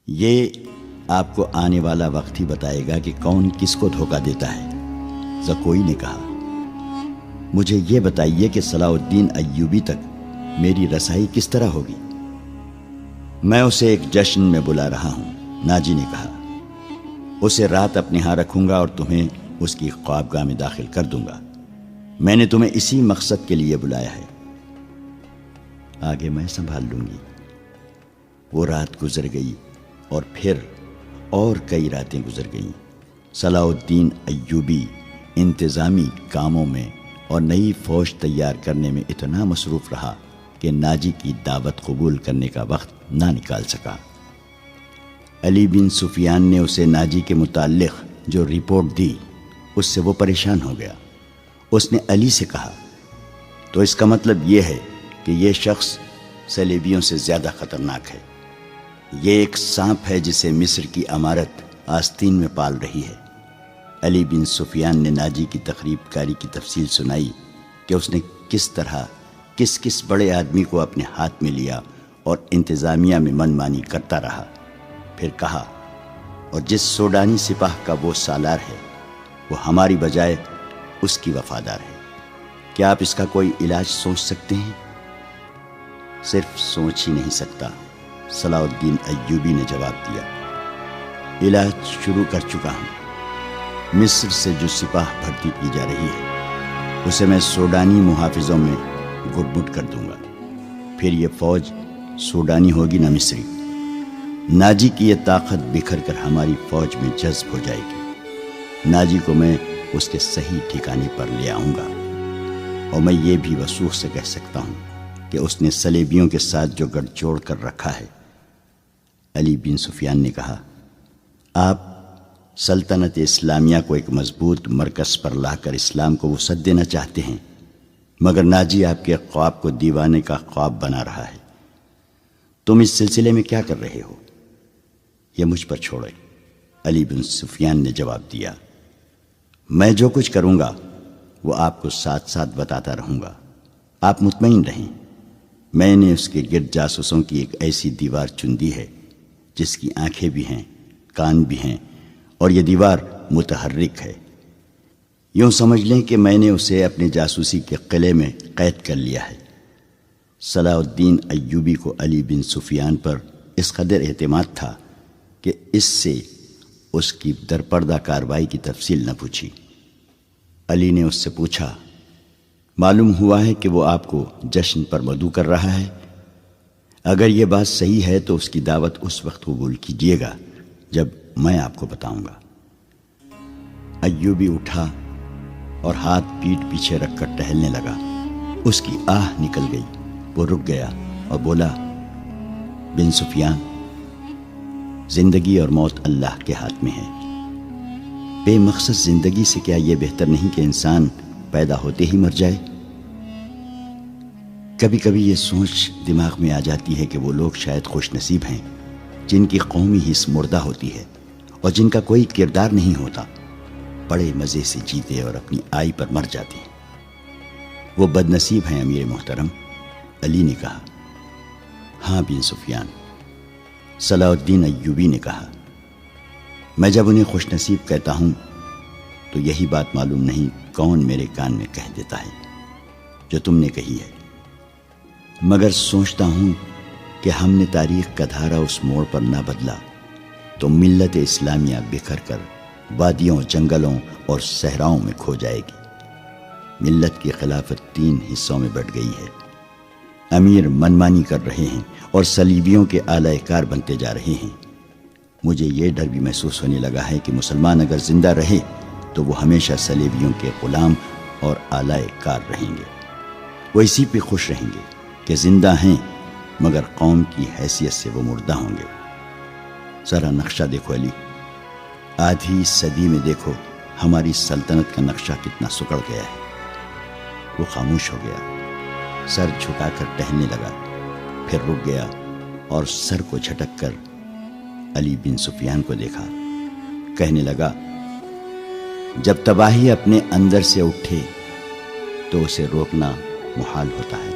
یہ آپ کو آنے والا وقت ہی بتائے گا کہ کون کس کو دھوکہ دیتا ہے۔ زکوئی نے کہا، مجھے یہ بتائیے کہ صلاح الدین ایوبی تک میری رسائی کس طرح ہوگی؟ میں اسے ایک جشن میں بلا رہا ہوں، ناجی نے کہا۔ اسے رات اپنے ہاں رکھوں گا اور تمہیں اس کی خوابگاہ میں داخل کر دوں گا۔ میں نے تمہیں اسی مقصد کے لیے بلایا ہے، آگے میں سنبھال لوں گی۔ وہ رات گزر گئی اور پھر اور کئی راتیں گزر گئیں۔ صلاح الدین ایوبی انتظامی کاموں میں اور نئی فوج تیار کرنے میں اتنا مصروف رہا کہ ناجی کی دعوت قبول کرنے کا وقت نہ نکال سکا۔ علی بن سفیان نے اسے ناجی کے متعلق جو رپورٹ دی اس سے وہ پریشان ہو گیا۔ اس نے علی سے کہا، تو اس کا مطلب یہ ہے کہ یہ شخص صلیبیوں سے زیادہ خطرناک ہے۔ یہ ایک سانپ ہے جسے مصر کی عمارت آستین میں پال رہی ہے۔ علی بن سفیان نے ناجی کی تقریب کاری کی تفصیل سنائی کہ اس نے کس طرح کس بڑے آدمی کو اپنے ہاتھ میں لیا اور انتظامیہ میں من مانی کرتا رہا۔ پھر کہا، اور جس سوڈانی سپاہ کا وہ سالار ہے وہ ہماری بجائے اس کی وفادار ہے۔ کیا آپ اس کا کوئی علاج سوچ سکتے ہیں؟ صرف سوچ ہی نہیں سکتا، صلاح الدین ایوبی نے جواب دیا۔ علاج شروع کر چکا ہوں۔ مصر سے جو سپاہ بھرتی کی جا رہی ہے اسے میں سوڈانی محافظوں میں گٹ مٹ کر دوں گا۔ پھر یہ فوج سوڈانی ہوگی نہ مصری۔ ناجی کی یہ طاقت بکھر کر ہماری فوج میں جذب ہو جائے گی۔ ناجی کو میں اس کے صحیح ٹھکانے پر لے آؤں گا، اور میں یہ بھی وثوق سے کہہ سکتا ہوں کہ اس نے صلیبیوں کے ساتھ جو گٹھ جوڑ کر رکھا ہے۔ علی بن سفیان نے کہا، آپ سلطنت اسلامیہ کو ایک مضبوط مرکز پر لا کر اسلام کو وسعت دینا چاہتے ہیں، مگر ناجی آپ کے خواب کو دیوانے کا خواب بنا رہا ہے۔ تم اس سلسلے میں کیا کر رہے ہو؟ یہ مجھ پر چھوڑے، علی بن سفیان نے جواب دیا۔ میں جو کچھ کروں گا وہ آپ کو ساتھ ساتھ بتاتا رہوں گا، آپ مطمئن رہیں۔ میں نے اس کے گرد جاسوسوں کی ایک ایسی دیوار چن دی ہے جس کی آنکھیں بھی ہیں، کان بھی ہیں، اور یہ دیوار متحرک ہے۔ یوں سمجھ لیں کہ میں نے اسے اپنے جاسوسی کے قلعے میں قید کر لیا ہے۔ صلاح الدین ایوبی کو علی بن سفیان پر اس قدر اعتماد تھا کہ اس سے اس کی درپردہ کارروائی کی تفصیل نہ پوچھی۔ علی نے اس سے پوچھا، معلوم ہوا ہے کہ وہ آپ کو جشن پر مدعو کر رہا ہے؟ اگر یہ بات صحیح ہے تو اس کی دعوت اس وقت قبول کیجیے گا جب میں آپ کو بتاؤں گا۔ ایوبی اٹھا اور ہاتھ پیٹھ پیچھے رکھ کر ٹہلنے لگا۔ اس کی آہ نکل گئی، وہ رک گیا اور بولا، بن سفیان، زندگی اور موت اللہ کے ہاتھ میں ہے۔ بے مقصد زندگی سے کیا یہ بہتر نہیں کہ انسان پیدا ہوتے ہی مر جائے؟ کبھی کبھی یہ سوچ دماغ میں آ جاتی ہے کہ وہ لوگ شاید خوش نصیب ہیں جن کی قومی حص مردہ ہوتی ہے اور جن کا کوئی کردار نہیں ہوتا، بڑے مزے سے جیتے اور اپنی آئی پر مر جاتے ہیں۔ وہ بد نصیب ہیں امیر محترم، علی نے کہا۔ ہاں بن سفیان، صلاح الدین ایوبی نے کہا، میں جب انہیں خوش نصیب کہتا ہوں تو یہی بات معلوم نہیں کون میرے کان میں کہہ دیتا ہے جو تم نے کہی ہے، مگر سوچتا ہوں کہ ہم نے تاریخ کا دھارا اس موڑ پر نہ بدلا تو ملت اسلامیہ بکھر کر وادیوں، جنگلوں اور صحراؤں میں کھو جائے گی۔ ملت کی خلافت 3 حصوں میں بٹ گئی ہے۔ امیر منمانی کر رہے ہیں اور صلیبیوں کے اعلی کار بنتے جا رہے ہیں۔ مجھے یہ ڈر بھی محسوس ہونے لگا ہے کہ مسلمان اگر زندہ رہے تو وہ ہمیشہ صلیبیوں کے غلام اور اعلی کار رہیں گے۔ وہ اسی پہ خوش رہیں گے کہ زندہ ہیں مگر قوم کی حیثیت سے وہ مردہ ہوں گے۔ ذرا نقشہ دیکھو علی، آدھی صدی میں دیکھو ہماری سلطنت کا نقشہ کتنا سکڑ گیا ہے۔ وہ خاموش ہو گیا، سر جھکا کر ٹہلنے لگا، پھر رک گیا اور سر کو جھٹک کر علی بن سفیان کو دیکھا۔ کہنے لگا، جب تباہی اپنے اندر سے اٹھے تو اسے روکنا محال ہوتا ہے۔